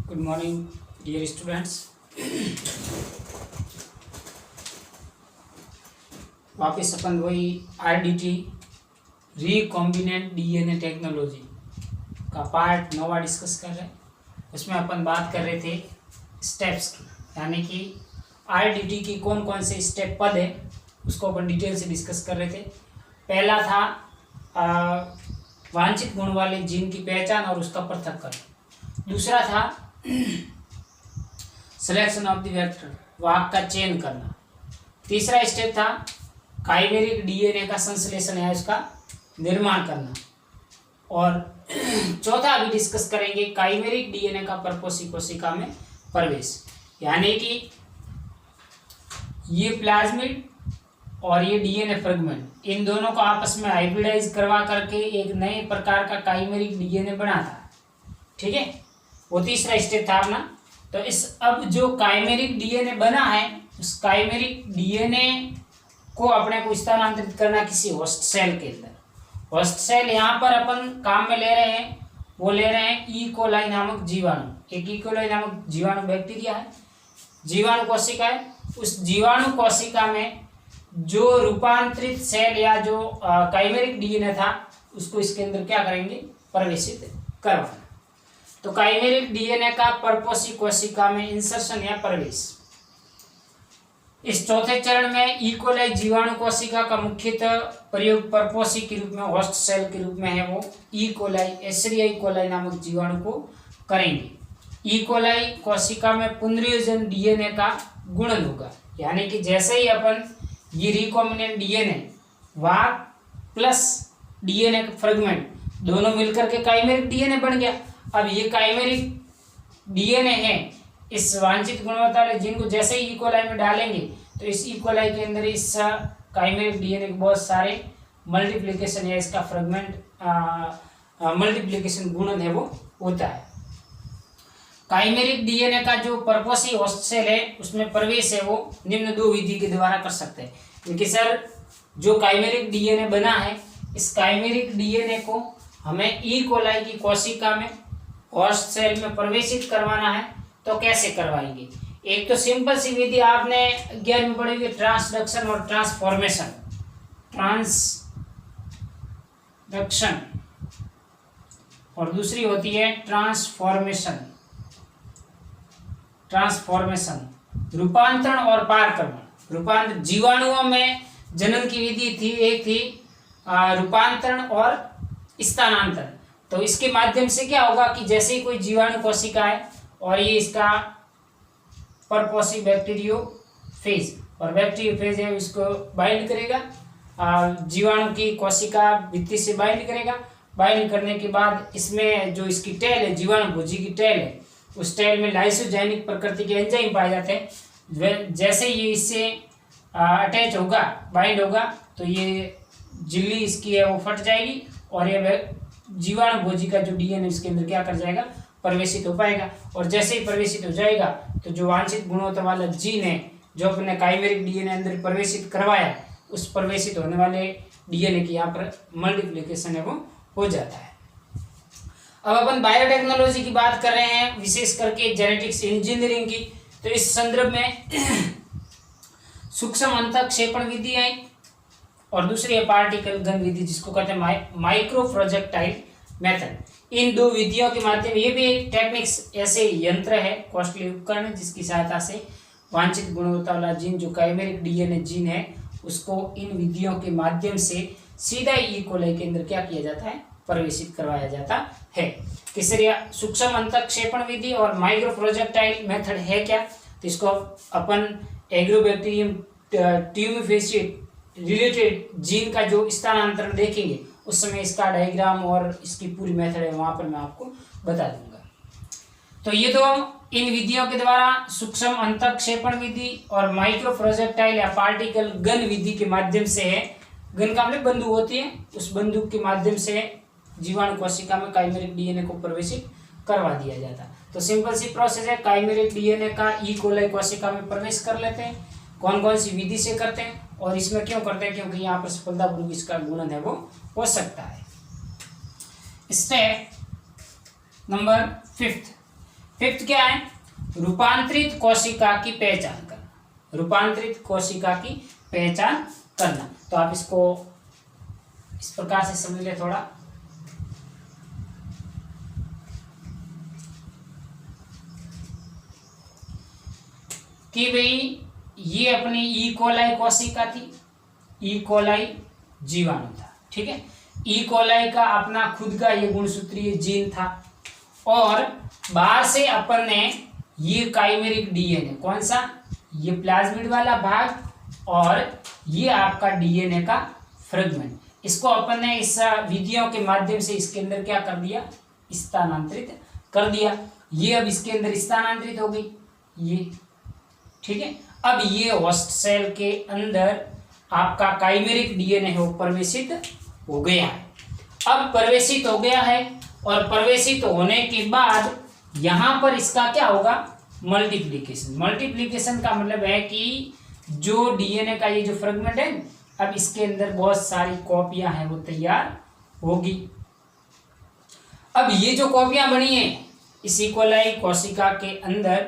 Good morning dear students. वापस अपन वही RDT recombinant DNA technology का पार्ट 9 डिस्कस कर रहे हैं। उसमें अपन बात कर रहे थे स्टेप्स की, यानी कि आरडीटी की कौन कौन से स्टेप पद है उसको अपन डिटेल से डिस्कस कर रहे थे। पहला था वांछित गुण वाले जीन की पहचान और उसका पृथक्करण। दूसरा था सिलेक्शन ऑफ द वेक्टर, वाहक का चयन करना। तीसरा स्टेप था काइमेरिक डीएनए का संश्लेषण है उसका निर्माण करना। और चौथा अभी डिस्कस करेंगे काइमेरिक डीएनए का परपोषी कोशिका में प्रवेश, यानी कि ये प्लाज्मिड और ये डीएनए फ्रेगमेंट, इन दोनों को आपस में हाइब्रिडाइज करवा करके एक नए प्रकार का काइमेरिक डीएनए बना था। ठीक है, वो तीसरा स्टेप था अपना। तो इस अब जो काइमेरिक डीएनए बना है उस काइमेरिक डीएनए को अपने को स्थानांतरित करना किसी होस्ट सेल के अंदर। होस्ट सेल यहाँ पर अपन काम में ले रहे हैं, वो ले रहे हैं ई कोलाई नामक जीवाणु। एक ई कोलाई नामक जीवाणु बैक्टीरिया है, जीवाणु कोशिका है। उस जीवाणु कोशिका में जो रूपांतरित सेल या जो काइमेरिक डीएनए था उसको इसके अंदर क्या करेंगे, प्रवेशित करवाना। तो काइमेरिक डीएनए का परपोषी कोशिका में इंसर्शन या प्रवेश। इस चौथे चरण में ई कोलाई जीवाणु कोशिका का मुख्यतः प्रयोग परपोषी के रूप में, होस्ट सेल के रूप में है, वो ई कोलाई एशेरिया कोलाई नामक जीवाणु को करेंगे। ई कोलाई कोशिका में पुनर्योजन डीएनए का गुणन होगा, यानी कि जैसे ही अपन ये रिकॉम्बिनेंट डीएनए वाहक प्लस डीएनए फ्रेगमेंट दोनों मिलकर के काइमेरिक डीएनए बन गया। अब ये काइमेरिक डीएनए है, इस वांछित गुणवत्ता वाले जीन को जैसे ही ई कोलाई में डालेंगे तो इस ई कोलाई के अंदर इस काइमेरिक डीएनए के बहुत सारे मल्टीप्लिकेशन या इसका फ्रेगमेंट मल्टीप्लिकेशन गुणन है वो होता है। काइमेरिक डीएनए का जो परपोषी होस्ट सेल है उसमें प्रवेश है वो निम्न दो विधि के द्वारा कर सकते हैं। क्योंकि सर जो काइमेरिक डीएनए बना है इस काइमेरिक डीएनए को हमें ई कोलाई की कोशिका में होस्ट सेल में प्रवेशित करवाना है, तो कैसे करवाएंगे। एक तो सिंपल सी विधि आपने 11 में पढ़ी हुई, ट्रांसडक्शन और ट्रांसफॉर्मेशन। ट्रांसडक्शन और दूसरी होती है ट्रांसफॉर्मेशन। ट्रांसफॉर्मेशन रूपांतरण और पारक्रमण। रूपांतरण जीवाणुओं में जनन की विधि थी, एक थी रूपांतरण और स्थानांतरण। तो इसके माध्यम से क्या होगा कि जैसे ही कोई जीवाणु कोशिका है और ये इसका परपोषी बैक्टीरियोफेज, और बैक्टीरियोफेज है इसको बाइंड करेगा, जीवाणु की कोशिका भित्ति से बाइंड करेगा। बाइंड करने के बाद इसमें जो इसकी टेल है, जीवाणु भोजी की टेल है, उस टेल में लाइसोजाइनिक प्रकृति के एंजाइम पाए जाते हैं। जैसे ये इससे अटैच होगा, बाइंड होगा, तो ये झिल्ली इसकी है वो फट जाएगी और ये जीवाणु भोजी का जो डीएनए इसके अंदर क्या कर जाएगा, प्रवेशित हो पाएगा। और जैसे ही प्रवेशित हो जाएगा तो जो वांछित गुणवत्ता वाला जीन है जो अपने काइमेरिक डीएनए अंदर प्रवेशित करवाया, उस प्रवेशित होने वाले डीएनए की यहाँ पर मल्टीप्लिकेशन है वो हो जाता है। अब अपन बायोटेक्नोलॉजी की बात कर रहे हैं, विशेष करके जेनेटिक्स इंजीनियरिंग की। तो इस संदर्भ में सूक्ष्म अंतःक्षेपण विधि है और दूसरी है पार्टिकल गन विधि, जिसको कहते हैं माइक्रो प्रोजेक्टाइल मेथड। इन दो विधियों के माध्यम, ये भी एक टेक्निक्स ऐसे यंत्र है, कॉस्टली उपकरण है, जिसकी सहायता से वांछित गुणवत्ता वाला जीन जो काइमेरिक डीएनए जीन है उसको इन विधियों के माध्यम से सीधा ई कोलाई के अंदर क्या किया जाता है, प्रवेशित करवाया जाता है। तीसरी सूक्ष्म अंतःक्षेपण विधि और माइक्रो प्रोजेक्टाइल मेथड है क्या, तो इसको अपन एग्रोबैक्टीरियम ट्यूमिफेसिएट रिलेटेड जीन का जो स्थानांतरण देखेंगे उस समय इसका डायग्राम और इसकी पूरी मेथड है वहां पर मैं आपको बता दूंगा। तो ये तो इन विधियों के द्वारा सूक्ष्म अंतःक्षेपण विधि और माइक्रो प्रोजेक्टाइल या पार्टिकल गन विधि के माध्यम से है। गन का मतलब बंदूक होती है, उस बंदूक के माध्यम से जीवाणु कोशिका में काइमेरिक डीएनए को प्रवेशित करवा दिया जाता। तो सिंपल सी प्रोसेस है, काइमेरिक डीएनए का ई कोलाई कोशिका में प्रवेश कर लेते हैं। कौन कौन सी विधि से करते हैं और इसमें क्यों करते हैं, क्योंकि यहाँ पर सफलतापूर्वक इसका गुणन है वो हो सकता है। स्टेप नंबर 5, फिफ्थ क्या है, रूपांतरित कोशिका की पहचान करना, रूपांतरित कोशिका की पहचान करना। तो आप इसको इस प्रकार से समझ ले थोड़ा, कि भाई ये अपनी ई कोलाई कोशिका थी, ई कोलाई जीवाणु था, ठीक है। ई कोलाई का अपना खुद का ये गुणसूत्रीय जीन था, और बाहर से अपन ने ये काइमेरिक डीएनए, कौन सा, ये प्लाज्मिड वाला भाग और ये आपका डीएनए का फ्रेगमेंट, इसको अपन ने इस विधियों के माध्यम से इसके अंदर क्या कर दिया, स्थानांतरित कर दिया। ये अब इसके अंदर स्थानांतरित हो गई ये, ठीक है। अब ये होस्ट सेल के अंदर आपका काइमेरिक डीएनए है वो प्रवेशित हो गया है। अब प्रवेशित हो गया है, और प्रवेशित होने के बाद यहाँ पर इसका क्या होगा, मल्टीप्लिकेशन। मल्टीप्लिकेशन का मतलब है कि जो डीएनए का ये जो फ्रेगमेंट है, अब इसके अंदर बहुत सारी कॉपियां हैं वो तैयार होगी। अब ये जो कॉपियां बनी है इस ई कोलाई कोशिका के अंदर,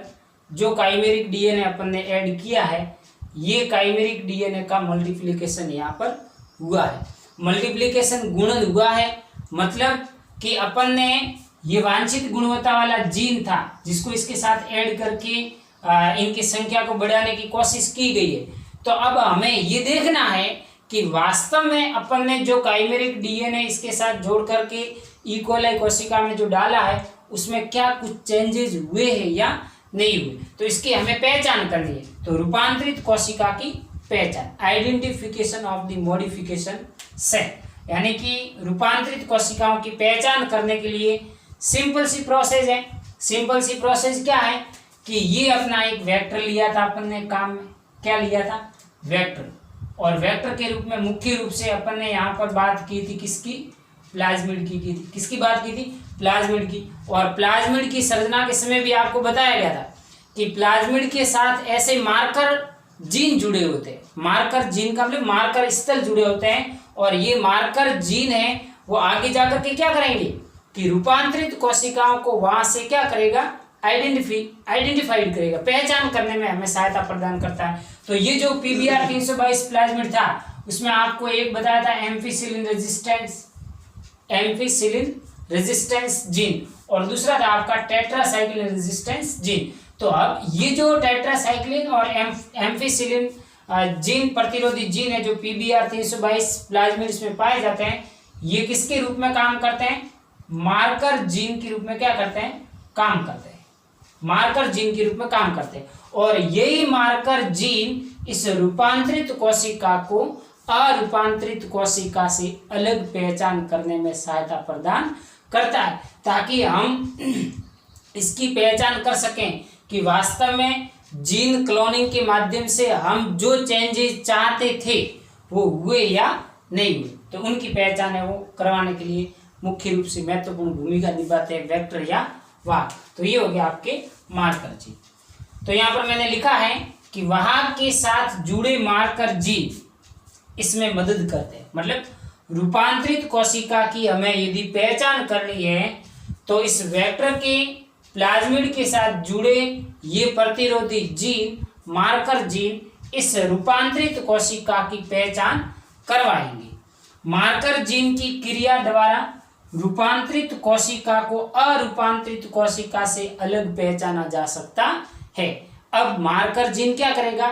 जो काइमेरिक डीएनए अपन ने ऐड किया है, ये काइमेरिक डीएनए का मल्टीप्लिकेशन यहाँ पर हुआ है। मल्टीप्लिकेशन गुणन हुआ है, मतलब कि अपन ने ये वांछित गुणवत्ता वाला जीन था जिसको इसके साथ ऐड करके इनकी संख्या को बढ़ाने की कोशिश की गई है। तो अब हमें ये देखना है कि वास्तव में अपन ने जो काइमेरिक डीएनए इसके साथ जोड़ करके ई कोलाई कोशिका में जो डाला है उसमें क्या कुछ चेंजेस हुए हैं या नहीं हुए। तो इसकी हमें पहचान करनी है। तो रूपांतरित कोशिका की पहचान, identification of the modification cell, यानी कि रूपांतरित कोशिकाओं की पहचान करने के लिए सिंपल सी प्रोसेस है। सिंपल सी प्रोसेस क्या है कि ये अपना एक वेक्टर लिया था अपन ने काम में, क्या लिया था, वेक्टर, और वेक्टर के रूप में मुख्य रूप से अपन ने यहाँ पर बात की थी किसकी, प्लाज्मिड की थी। किसकी बात की थी, प्लाज्मिड की। और प्लाज्मिड की सर्जना के समय भी आपको बताया गया था कि प्लाज्मिड के साथ ऐसे मार्कर जीन जुड़े होते हैं। मार्कर जीन का मतलब मार्कर स्थल जुड़े होते हैं, और ये मार्कर जीन है वो आगे जाकर के क्या करेंगे कि रूपांतरित कोशिकाओं को वहां से क्या करेगा, आइडेंटिफाइड करेगा, पहचान करने में हमें सहायता प्रदान करता है। तो ये जो PBR 322 प्लाज्मिड था उसमें आपको एक बताया था एम्फीसिलिन रेजिस्टेंस जीन, और दूसरा था आपका टेट्रासाइक्लिन रेजिस्टेंस जीन। तो अब ये जो टेट्रासाइक्लिन और एम्फीसिलिन जीन प्रतिरोधी जीन है जो PBR 322 प्लाज्मिड्स में पाए जाते हैं, ये किसके रूप में काम करते हैं, मार्कर जीन के रूप में क्या करते हैं, काम करते हैं, मार्कर जीन के रूप में काम करते हैं। और यही मार्कर जीन इस रूपांतरित कोशिका को अरूपांतरित कोशिका से अलग पहचान करने में सहायता प्रदान करता है, ताकि हम इसकी पहचान कर सकें कि वास्तव में जीन क्लोनिंग के माध्यम से हम जो चेंजेस चाहते थे वो हुए या नहीं हुए। तो उनकी पहचान है वो करवाने के लिए मुख्य रूप से महत्वपूर्ण भूमिका निभाते हैं वेक्टर या वाहक। तो ये हो गया आपके मार्कर जीन। तो यहाँ पर मैंने लिखा है कि वाहक के साथ जुड़े मार्कर जीन इसमें मदद करते हैं। मतलब रूपांतरित कोशिका की हमें यदि पहचान करनी है तो इस वेक्टर के प्लाज्मिड के साथ जुड़े ये प्रतिरोधी जीन, मार्कर जीन, इस रूपांतरित कोशिका की पहचान करवाएंगे। मार्कर जीन की क्रिया द्वारा रूपांतरित कोशिका को अरूपांतरित कोशिका से अलग पहचाना जा सकता है। अब मार्कर जीन क्या करेगा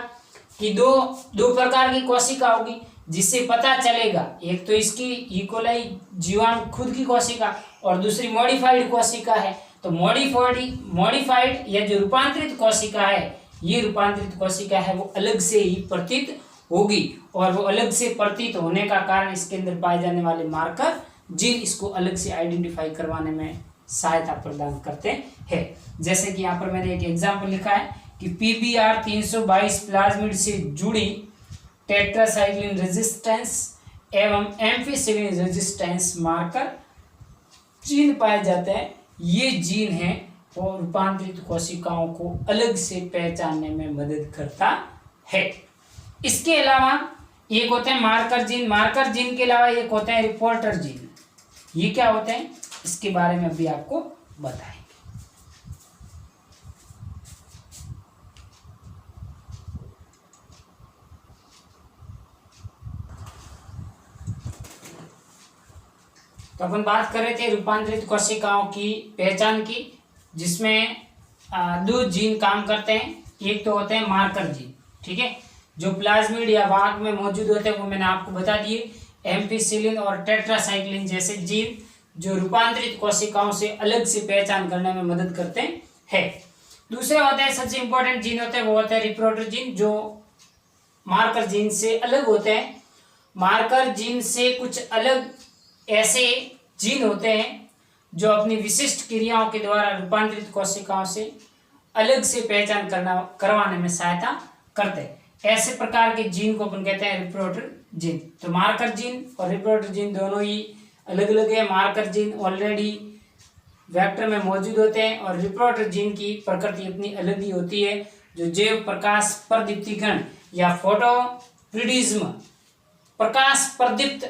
कि दो प्रकार की कोशिका होगी जिससे पता चलेगा, एक तो इसकी ई कोलाई जीवाणु खुद की कोशिका और दूसरी मॉडिफाइड कोशिका है। तो मॉडिफाइड या जो रूपांतरित कोशिका है, ये रूपांतरित कोशिका है वो अलग से ही प्रतीत होगी, और वो अलग से प्रतीत होने का कारण इसके अंदर पाए जाने वाले मार्कर जीन इसको अलग से आइडेंटिफाई करवाने में सहायता प्रदान करते हैं। जैसे कि यहाँ पर मैंने एक एग्जाम्पल लिखा है कि PBR 322 प्लाज्मिड से जुड़ी टेट्रासाइक्लिन रेजिस्टेंस एवं एम्फीसिलिन रेजिस्टेंस मार्कर जीन पाए जाते हैं। ये जीन है और रूपांतरित कोशिकाओं को अलग से पहचानने में मदद करता है। इसके अलावा एक होते हैं मार्कर जीन। मार्कर जीन के अलावा एक होते हैं रिपोर्टर जीन। ये क्या होते हैं इसके बारे में अभी आपको बताएंगे। तो अपन बात कर रहे थे रूपांतरित कोशिकाओं की पहचान की, जिसमें दो जीन काम करते हैं। एक तो होते हैं मार्कर जीन, ठीक है, जो प्लाज्मिड या वाहक में मौजूद होते हैं, वो मैंने आपको बता दिए। एम्पिसिलिन और टेट्रासाइक्लिन जैसे जीन जो रूपांतरित कोशिकाओं से अलग से पहचान करने में मदद करते हैं। दूसरे होते हैं, सबसे इंपॉर्टेंट जीन होते हैं, वो होते हैं रिप्रोडक्टर जीन, जो मार्कर जीन से अलग होते हैं। मार्कर जीन से कुछ अलग ऐसे जीन होते हैं जो अपनी विशिष्ट क्रियाओं के द्वारा रूपांतरित कोशिकाओं से अलग से पहचान करवाने में सहायता करते हैं। ऐसे प्रकार के जीन को अपन कहते हैं रिप्रोडक्टर जीन। तो मार्कर जीन और रिप्रोडक्टर जीन दोनों ही अलग अलग है। मार्कर जीन ऑलरेडी वेक्टर में मौजूद होते हैं और रिप्रोडक्टर जीन की प्रकृति अपनी अलग ही होती है, जो जैव प्रकाश प्रदीप्तीकरण या फोटोप्रिडिज्म प्रकाश प्रदीप्त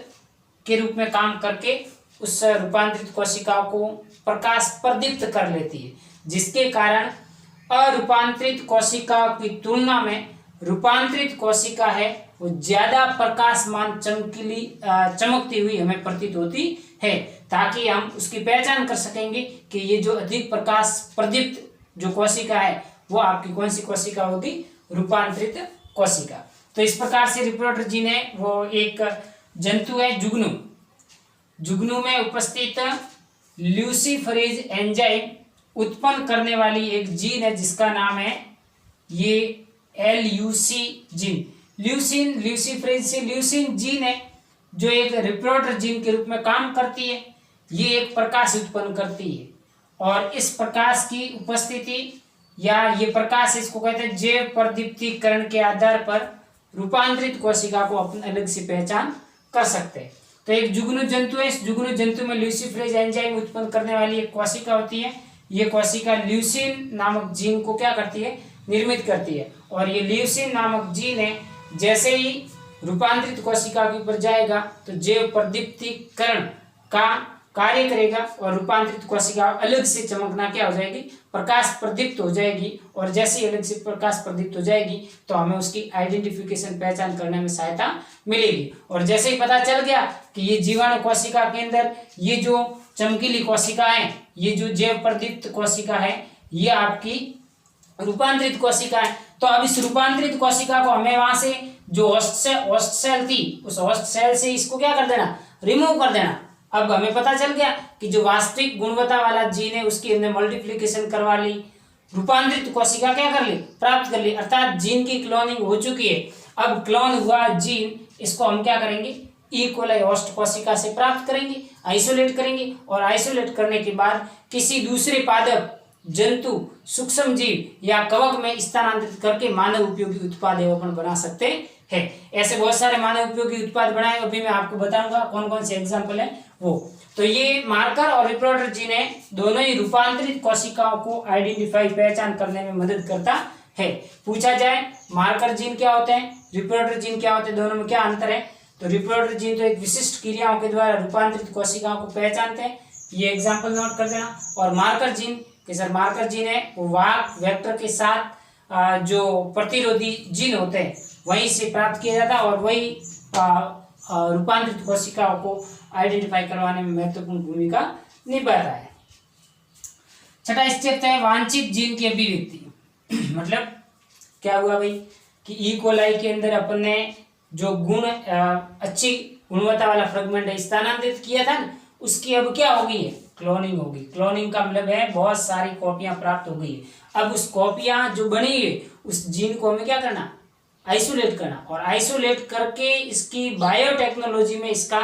के रूप में काम करके उस रूपांतरित कोशिकाओं को प्रकाश प्रदीप्त कर लेती है, जिसके कारण अरूपांतरित कोशिका की तुलना में रूपांतरित कोशिका है वो ज्यादा प्रकाशमान चमकती हुई हमें प्रतीत होती है, ताकि हम उसकी पहचान कर सकेंगे कि ये जो अधिक प्रकाश प्रदीप्त जो कोशिका है वो आपकी कौन सी कोशिका होगी, रूपांतरित कोशिका। तो इस प्रकार से रिप्रोडक्टर जीन है वो एक जंतु है जुगनू। जुगनू में उपस्थित ल्यूसीफरेज एंजाइम उत्पन्न करने वाली एक जीन है जिसका नाम है ये LUC जीन। ल्यूसिन ल्यूसीफरेज से ल्यूसिन जीन है जो एक रिप्रोडक्टर जीन के रूप में काम करती है। ये एक प्रकाश उत्पन्न करती है और इस प्रकाश की उपस्थिति या ये प्रकाश इसको कहते हैं जैव प्रदीप्तीकरण के आधार पर रूपांतरित कोशिका को अपने अलग से पहचान कर सकते हैं। तो एक जुगनू जंतु है, इस जुगनू जंतु में ल्यूसीफरेज एंजाइम उत्पन्न करने वाली एक कोशिका होती है। ये कोशिका ल्यूसिन नामक जीन को क्या करती है, निर्मित करती है। और ये ल्यूसिन नामक जीन है जैसे ही रूपांतरित कोशिका के ऊपर जाएगा तो जैव प्रदीप्तीकरण का कार्य करेगा और रूपांतरित कोशिका अलग से चमकना क्या हो जाएगी, प्रकाश प्रदीप्त हो जाएगी। और जैसे ही अलग से प्रकाश प्रदीप्त हो जाएगी तो हमें उसकी आइडेंटिफिकेशन पहचान करने में सहायता मिलेगी। और जैसे ही पता चल गया कि ये जीवाणु कोशिका के अंदर ये जो चमकीली कोशिका है, ये जो जैव प्रदीप्त कोशिका है, ये आपकी रूपांतरित कोशिका है। तो अब इस रूपांतरित कोशिका को हमें वहां से जो होस्ट सेल थी उस होस्ट सेल से इसको क्या कर देना, रिमूव कर देना। अब हमें पता चल गया कि जो वास्तविक गुणवत्ता वाला जीन है उसकी हमने मल्टीप्लिकेशन करवा ली, रूपांतरित कोशिका क्या कर ली, प्राप्त कर ली, अर्थात जीन की क्लोनिंग हो चुकी है। अब क्लोन हुआ जीन इसको हम क्या करेंगे, ई कोलाई होस्ट कोशिका से प्राप्त करेंगे, आइसोलेट करेंगे और आइसोलेट करने के बाद किसी दूसरे पादप जंतु सूक्ष्म जीव या कवक में स्थानांतरित करके मानव उपयोगी उत्पाद अपन बना सकते हैं। ऐसे बहुत सारे मानव उपयोगी उत्पाद बनाए, अभी मैं आपको बताऊंगा कौन कौन से एग्जाम्पल है वो। तो ये मार्कर और रिप्रोडक्टर जीन है, दोनों ही रूपांतरित कोशिकाओं को आइडेंटिफाई पहचान करने में मदद करता है। पूछा जाए मार्कर जीन क्या होते हैं, रिप्रोडक्टर जीन क्या होते हैं, दोनों में क्या अंतर है, तो रिप्रोडक्टर जीन तो एक विशिष्ट क्रियाओं के द्वारा रूपांतरित कोशिकाओं को पहचानते हैं, ये एग्जाम्पल नोट कर देना। और मार्कर जीन कि सर मार्कर जीन है वो वाहक वेक्टर के साथ जो प्रतिरोधी जीन होते हैं वहीं से प्राप्त किया जाता है और वही रूपांतरित कोशिकाओं को आइडेंटिफाई करवाने में महत्वपूर्ण भूमिका निभाता है। छठा स्टेप है वांछित जीन की अभिव्यक्ति। मतलब क्या हुआ भाई कि ई कोलाई के अंदर अपन ने जो गुण अच्छी गुणवत्ता वाला फ्रेगमेंट स्थानांतरित किया था ना, उसकी अब क्या हो गई है, क्लोनिंग होगी। क्लोनिंग का मतलब है बहुत सारी कॉपियां प्राप्त हो गई है। अब उस कॉपियां जो बनी है उस जीन को हमें क्या करना, आइसोलेट करना और आइसोलेट करके इसकी बायोटेक्नोलॉजी में इसका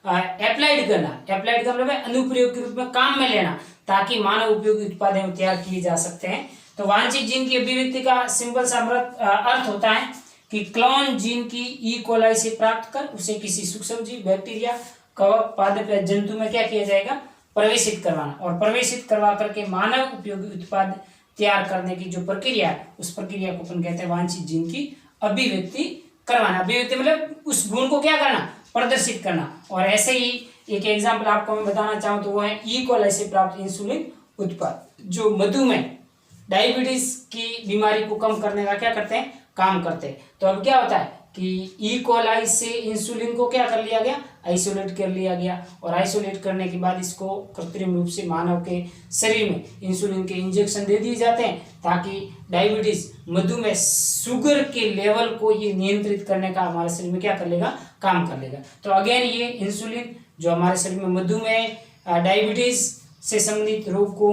अप्लाइड करना। अप्लाइड का मतलब है अनुप्रयोग के रूप में काम में लेना, ताकि मानव उपयोगी उत्पाद तैयार किए जा सकते हैं। तो वांछित जीन की अभिव्यक्ति का सिंपल सा अर्थ होता है कि क्लोन जीन की ई कोलाई से प्राप्त कर उसे किसी सूक्ष्म जीव, बैक्टीरिया, कवक, पादप या जंतु में क्या किया जाएगा, प्रवेशित करवाना। और प्रवेशित करवा करके मानव उपयोगी उत्पाद तैयार करने की जो प्रक्रिया है उस प्रक्रिया को अपन कहते हैं वांछित जीन की अभिव्यक्ति करवाना। अभिव्यक्ति मतलब उस गुण को क्या करना, प्रदर्शित करना। और ऐसे ही एक एग्जाम्पल आपको मैं बताना चाहूँ तो वो है ई कोलाई से प्राप्त इंसुलिन उत्पाद, जो मधुमेह डायबिटीज की बीमारी को कम करने का क्या करते हैं, काम करते हैं। तो अब क्या होता है कि ई कोलाई से इंसुलिन को क्या कर लिया गया, आइसोलेट कर लिया गया, और आइसोलेट करने के बाद इसको कृत्रिम रूप से मानव के शरीर में इंसुलिन के इंजेक्शन दे दिए जाते हैं ताकि डायबिटीज, मधुमेह, शुगर के लेवल को ये नियंत्रित करने का हमारे शरीर में क्या कर लेगा, काम कर लेगा। तो अगेन ये इंसुलिन जो हमारे शरीर में मधुमेह, डायबिटीज से संबंधित रोग को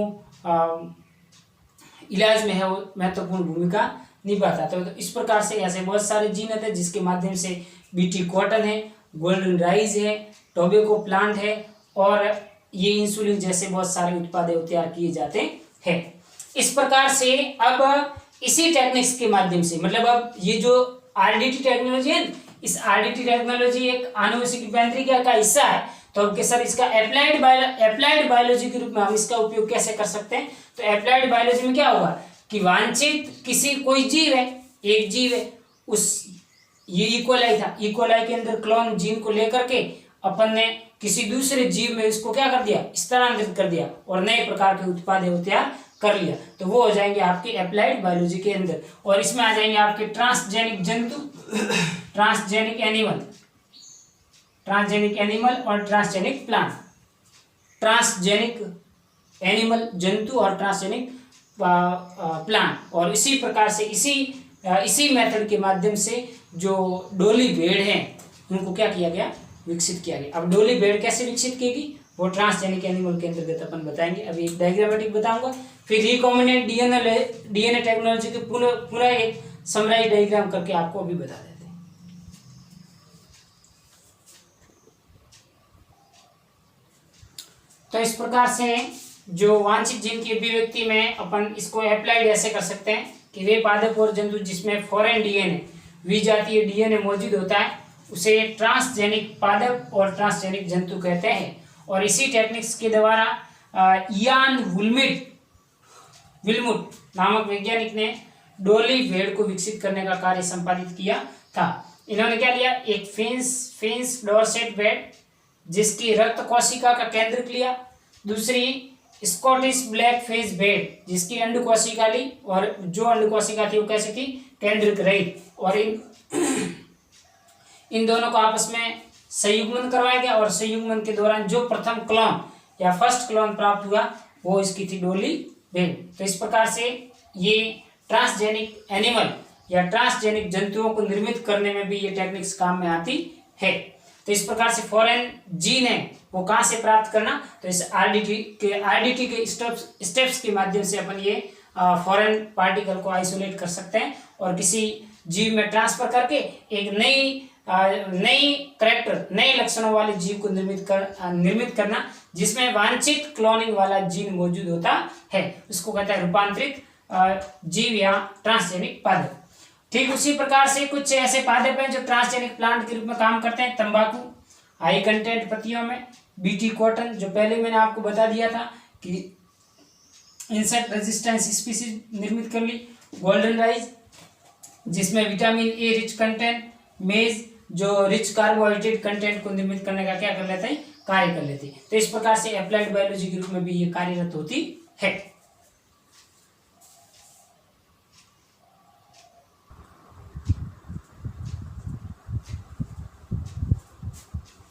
इलाज में है वो महत्वपूर्ण भूमिका निभाता है। तो इस प्रकार से ऐसे बहुत सारे जीन होते हैं जिसके माध्यम से बीटी कॉटन है, गोल्डन राइस है, टोबैको प्लांट है, और ये इंसुलिन जैसे बहुत सारे उत्पाद तैयार किए जाते हैं। इस प्रकार से अब इसी टेक्निक्स के माध्यम से, मतलब अब ये जो आरडीटी टेक्नोलॉजी है, इस आरडीटी टेक्नोलॉजी एक आनुवंशिक रूपांतरण का हिस्सा है। तो अब सर इसका अप्लाइड बायोलॉजी के रूप में हम इसका उपयोग कैसे कर सकते हैं? तो अप्लाइड बायोलॉजी में क्या होगा कि वांछित किसी कोई जीव है, एक जीव है, उस ये इकोलाई था, इकोलाई के अंदर क्लोन जीन को लेकर के अपन ने किसी दूसरे जीव में इसको क्या कर दिया, स्थानांतरित कर दिया और नए प्रकार के उत्पाद तैयार कर लिया। तो वो हो जाएंगे आपके अप्लाइड बायोलॉजी के अंदर, और इसमें आ जाएंगे आपके ट्रांसजेनिक जंतु, ट्रांसजेनिक एनिमल और ट्रांसजेनिक प्लांट। ट्रांसजेनिक एनिमल जंतु और ट्रांसजेनिक प्लांट। और इसी प्रकार से इसी मेथड के माध्यम से जो डोली भेड़ हैं उनको क्या किया गया, विकसित किया गया। अब डोली भेड़ कैसे विकसित की गई वो ट्रांसजेनिक एनिमल के अंतर्गत अपन बताएंगे। अभी एक डायग्रामेटिक बताऊंगा, फिर रिकॉम्बिनेंट डीएनए टेक्नोलॉजी के पूरा एक समराइज डायग्राम करके आपको अभी बता देते हैं। तो इस प्रकार से जो वांछित जीन की अभिव्यक्ति में अपन इसको अप्लाइड ऐसे कर सकते हैं कि वे पादप और जंतु जिसमें फॉरेन डीएनए, विजातीय डीएनए मौजूद होता है उसे ट्रांसजेनिक पादप और ट्रांसजेनिक जंतु कहते हैं। और इसी टेक्निक्स के द्वारा इयान विल्मुट नामक वैज्ञानिक ने डोली भेड़ को विकसित करने का कार्य संपादित किया था। इन्होंने क्या लिया, एक फेंस डॉर्सेट भेड़ जिसकी रक्त कोशिका का केंद्रक लिया, दूसरी स्कॉटिश ब्लैक फेस भेड़ जिसकी अंड कोशिका ली, और जो अंड कोशिका थी वो कैसी थी, केंद्रक रहित, और इन दोनों को आपस में संयुग्मन करवाया गया, और संयुग्मन के दौरान जो प्रथम क्लोन या फर्स्ट क्लोन प्राप्त हुआ वो इसकी थी डोली भेड़। तो इस प्रकार से ये ट्रांसजेनिक एनिमल या ट्रांसजेनिक जंतुओं को निर्मित करने में भी ये टेक्निक्स काम में आती है। तो इस प्रकार से फॉरेन जीन है वो कहाँ से प्राप्त करना, तो इस आरडीटी के स्टेप्स के माध्यम से अपन ये फॉरेन पार्टिकल को आइसोलेट कर सकते हैं और किसी जीव में ट्रांसफर करके एक नई कैरेक्टर, नए लक्षणों वाले जीव को निर्मित करना जिसमें वांछित क्लोनिंग वाला जीन मौजूद होता है, उसको कहता है रूपांतरित जीव या ट्रांसजेनिक पादप। ठीक उसी प्रकार से कुछ ऐसे पादप हैं जो ट्रांसजेनिक प्लांट के रूप में काम करते हैं। तंबाकू, हाई कंटेंट पत्तियों में, बीटी कॉटन जो पहले मैंने आपको बता दिया था कि इंसेक्ट रेजिस्टेंस स्पीसीज निर्मित कर ली, गोल्डन राइस जिसमें विटामिन ए रिच कंटेंट, मेज जो रिच कार्बोहाइड्रेट कंटेंट को निर्मित करने का क्या कर लेते हैं, कार्य कर लेते हैं। तो इस प्रकार से अप्लाइड बायोलॉजी के रूप में भी ये कार्यरत होती है।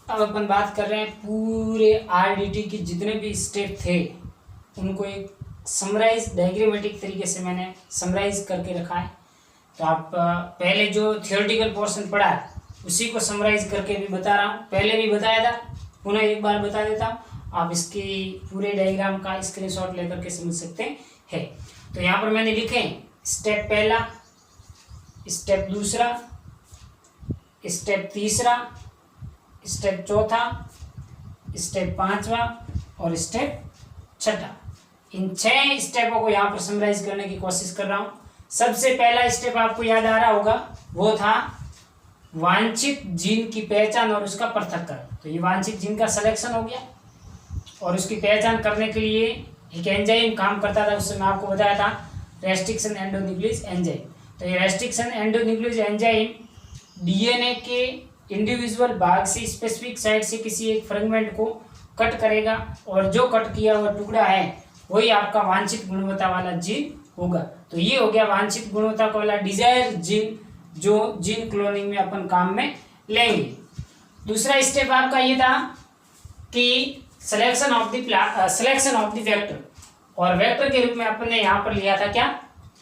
अब अपन बात कर रहे हैं पूरे आरडीटी के जितने भी स्टेप थे उनको एक समराइज डायग्रामेटिक तरीके से मैंने समराइज करके रखा है। तो आप पहले जो थियोरेटिकल पोर्शन पढ़ा है उसी को समराइज करके भी बता रहा हूँ, पहले भी बताया था, पुनः एक बार बता देता हूँ। आप इसकी पूरे डायग्राम का स्क्रीनशॉट लेकर के समझ सकते हैं। तो यहाँ पर मैंने लिखे स्टेप पहला, स्टेप दूसरा, स्टेप तीसरा, स्टेप चौथा, स्टेप पांचवा और स्टेप छठा। इन 6 स्टेपों को यहाँ पर समराइज करने की कोशिश कर रहा हूँ। सबसे पहला स्टेप आपको याद आ रहा होगा वो था वांछित जीन की पहचान और उसका पृथक्करण। तो ये वांछित जीन का सिलेक्शन हो गया और उसकी पहचान करने के लिए एक एंजाइम काम करता था, उससे मैं आपको बताया था रेस्ट्रिक्शन एंडोन्यूक्लियस एंजाइम। तो ये रेस्ट्रिक्शन एंडोन्यूक्लियस एंजाइम डीएनए के इंडिविजुअल भाग से स्पेसिफिक साइट से किसी एक फ्रेगमेंट को कट करेगा और जो कट किया हुआ टुकड़ा है वही आपका वांछित गुणवत्ता वाला जीन होगा। तो ये हो गया वांछित गुणवत्ता वाला डिजायर जीन जो जीन क्लोनिंग में अपन काम में लेंगे। दूसरा स्टेप आपका ये था कि सिलेक्शन ऑफ द वेक्टर, और वेक्टर के रूप में अपन ने यहाँ पर लिया था क्या,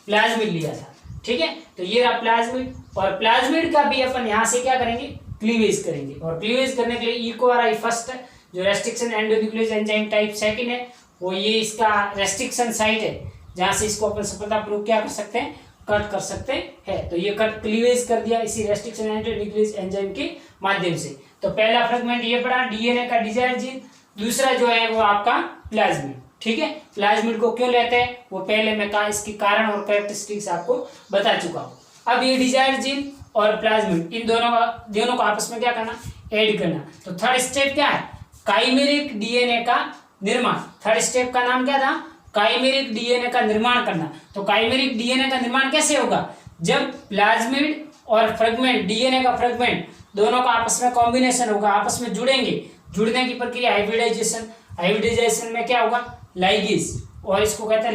प्लाज्मिड लिया था। ठीक है, तो ये रहा प्लाज्मिड, और प्लाज्मिड का भी अपन यहाँ से क्या करेंगे, क्लीवेज करेंगे। और क्लीवेज करने के लिए ई को आई फर्स्ट है, जो रेस्ट्रिक्शन एंडोन्यूक्लियोज एंजाइम टाइप सेकंड है, वो ये इसका रेस्ट्रिक्शन साइट है जहाँ से इसको अपन सफलतापूर्वक क्या कर सकते हैं, कट कर सकते हैं। तो ये कट क्लीवेज कर दिया इसी रेस्ट्रिक्शन एंडोन्यूक्लियोज एंजाइम के माध्यम से। तो पहला फ्रेगमेंट ये पड़ा डीएनए का डिजायर जीन, दूसरा जो है वो आपका प्लाज्मिड। ठीक है, प्लाज्मिड को क्यों लेते हैं वो पहले मैं कहा, इसके कारण और कैरेक्टरिस्टिक्स आपको बता चुका हूँ। अब ये डिजायर जीन और प्लाज्मिड इन दोनों को आपस में क्या करना, ऐड करना। तो थर्ड स्टेप क्या है, काइमेरिक डीएनए का निर्माण। थर्ड स्टेप का नाम क्या था, काइमेरिक डीएनए का निर्माण करना। तो काइमेरिक डीएनए का निर्माण कैसे होगा, जब प्लाज्मिड और फ्रेगमेंट, डीएनए का फ्रेगमेंट दोनों का आपस में कॉम्बिनेशन होगा, आपस में जुड़ेंगे। जुड़ने की प्रक्रिया हाइब्रिडाइजेशन, हाइब्रिडाइजेशन में क्या होगा, लाइगेज, और इसको कहते हैं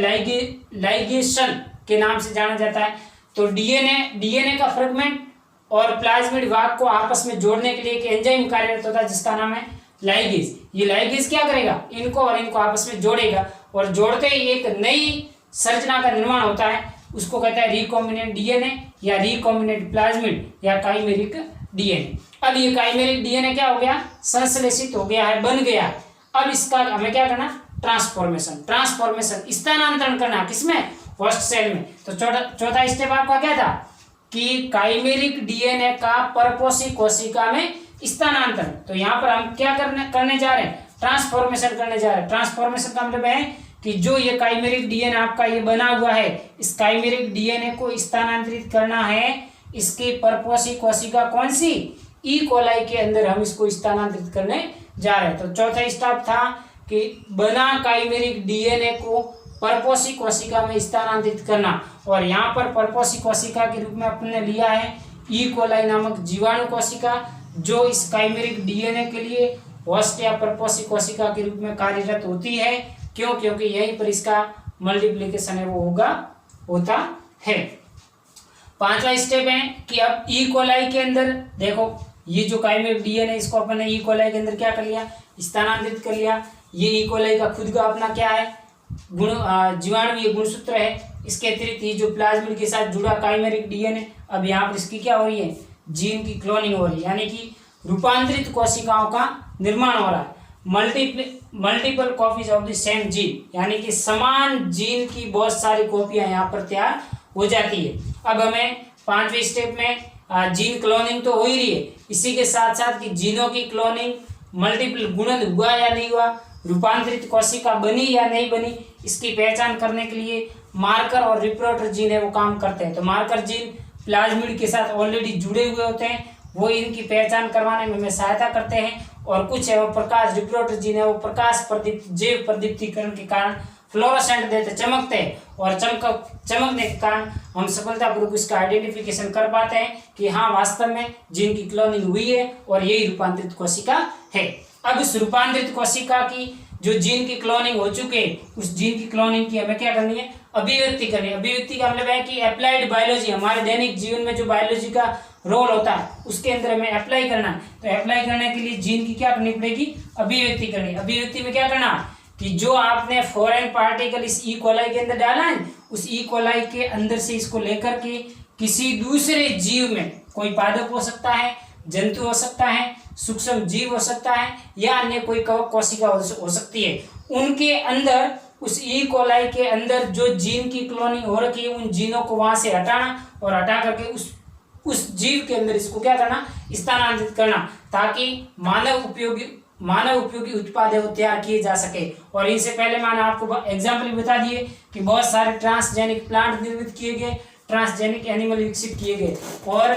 लाइगेशन के नाम से जाना जाता है। तो डीएनए का फ्रेगमेंट और प्लाज्मिड भाग को आपस में जोड़ने के लिए एक एंजाइम कार्यरत होता है जिसका नाम है लाइगेज। ये लाइगेज क्या करेगा, इनको और इनको आपस में जोड़ेगा, और जोड़ते ही एक नई संरचना का निर्माण होता है, उसको कहता है रिकॉम्बिनेंट डीएनए या रिकॉम्बिनेंट प्लाज्मिड या काइमेरिक डीएनए। अब ये काइमेरिक डीएनए क्या हो गया, संश्लेषित हो गया है, बन गया है। अब इसका हमें क्या करना, ट्रांसफॉर्मेशन, स्थानांतरण करना, किसमें, होस्ट सेल में। तो चौथा स्टेप आपका क्या था कि काइमेरिक डीएनए का परपोषी कोशिका में स्थानांतरण। तो यहाँ पर हम क्या करने जा रहे हैं, ट्रांसफॉर्मेशन करने जा रहे हैं। ट्रांसफॉर्मेशन का मतलब है कि जो ये काइमेरिक डीएनए आपका ये बना हुआ है, इस काइमेरिक डीएनए को स्थानांतरित करना है इसकी परपोषी कोशिका कौन सी, ई कोलाई के अंदर हम इसको स्थानांतरित करने जा रहे हैं। तो चौथा स्टेप था कि बना काइमेरिक डीएनए को परपोषी कोशिका में स्थानांतरित करना, और यहाँ पर परपोषी कोशिका के रूप में अपने लिया है ई कोलाई नामक जीवाणु कोशिका, जो इस काइमेरिक डीएनए के लिए होस्ट या परपोषी कोशिका के रूप में कार्यरत होती है। क्यों, क्योंकि यहीं पर इसका मल्टीप्लिकेशन है वो होता है। पांचवा स्टेप है कि अब ई कोलाई के अंदर देखो, ये जो काइमेरिक डीएनए इसको अपन ने ई कोलाई के अंदर क्या कर लिया, स्थानांतरित कर लिया। ये ई कोलाई का खुद का अपना क्या है, जीवाणु, ये गुणसूत्र है। इसके अतिरिक्त ये जो प्लाज्मिड के साथ जुड़ा काइमेरिक डीएनए, अब यहाँ पर इसकी क्या हो रही है, जीन की क्लोनिंग हो रही है, यानी कि रूपांतरित कोशिकाओं का निर्माण हो रहा है। Multiple copies of the same gene, यानी कि समान जीन की बहुत सारी कॉपियां यहाँ पर तैयार हो जाती है। अब हमें पांचवें स्टेप में जीन क्लोनिंग तो हो ही रही है, इसी के साथ साथ कि जीनों की क्लोनिंग, मल्टीपल गुणन हुआ या नहीं हुआ, रूपांतरित कोशिका बनी या नहीं बनी, इसकी पहचान करने के लिए मार्कर और रिपोर्टर जीन है वो काम करते हैं। तो मार्कर जीन प्लाज्मिड के साथ ऑलरेडी जुड़े हुए होते हैं, वो इनकी पहचान करवाने में हमें सहायता करते हैं। और कुछ है वो प्रकाश रिपोर्टर जीन है, वो प्रकाश जैव प्रदीप्तीकरण के कारण फ्लोरोसेंट देते, चमकते हैं, और चमकने के कारण हम सफलतापूर्वक इसका आइडेंटिफिकेशन कर पाते हैं कि हाँ वास्तव में जीन की क्लोनिंग हुई है और यही रूपांतरित कोशिका है। अब इस रूपांतरित कोशिका की जो जीन की क्लोनिंग हो चुके हैं, उस जीन की क्लोनिंग की हमें क्या करनी है, अभिव्यक्ति करनी है। अभिव्यक्ति का मतलब है कि अप्लाइड बायोलॉजी, हमारे दैनिक जीवन में जो बायोलॉजी का रोल होता है उसके अंदर हमें अप्लाई करना है। तो अप्लाई करने के लिए जीन की क्या करनी पड़ेगी, अभिव्यक्ति करनी। अभिव्यक्ति में क्या करना कि जो आपने फॉरेन पार्टिकल इस ई कोलाई के अंदर डाला है, उस ई कोलाई के अंदर से इसको लेकर के किसी दूसरे जीव में, कोई पादप हो सकता है, जंतु हो सकता है, सूक्ष्म जीव हो सकता है, या अन्य कोई कोशिका हो सकती है, उनके अंदर, उस ई कोलाई के अंदर जो जीन की क्लोनिंग हो रखी है, उन जीनों को वहां से हटाना, और हटा करके उस जीव के अंदर इसको क्या करना, स्थानांतरित करना, ताकि मानव उपयोगी उत्पाद है वो तैयार किए जा सके। और इनसे पहले मैंने आपको एग्जाम्पल बता दिए कि बहुत सारे ट्रांसजेनिक प्लांट निर्मित किए गए, ट्रांसजेनिक एनिमल विकसित किए गए, और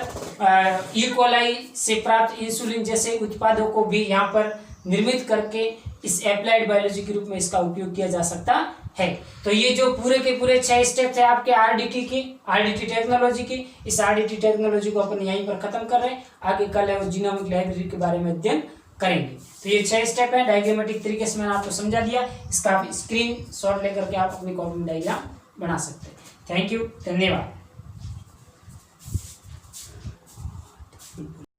ई कोलाई से प्राप्त इंसुलिन जैसे उत्पादों को भी यहाँ पर निर्मित करके इस एप्लाइड बायोलॉजी के रूप में इसका उपयोग किया जा सकता है। तो ये जो पूरे के पूरे 6 स्टेप थे आपके आरडीटी टेक्नोलॉजी के, इस आरडीटी टेक्नोलॉजी को अपन यहीं पर खत्म कर रहे हैं। आगे कल है वो जीनोमिक लाइब्रेरी के बारे में अध्ययन करेंगे। तो ये 6 स्टेप है, डायग्रामेटिक तरीके से मैंने आपको समझा दिया। इसका आप स्क्रीन शॉट लेकर के आप अपनी कॉपी में डायग्राम बना सकते हैं। थैंक यू, धन्यवाद। बिल्कुल।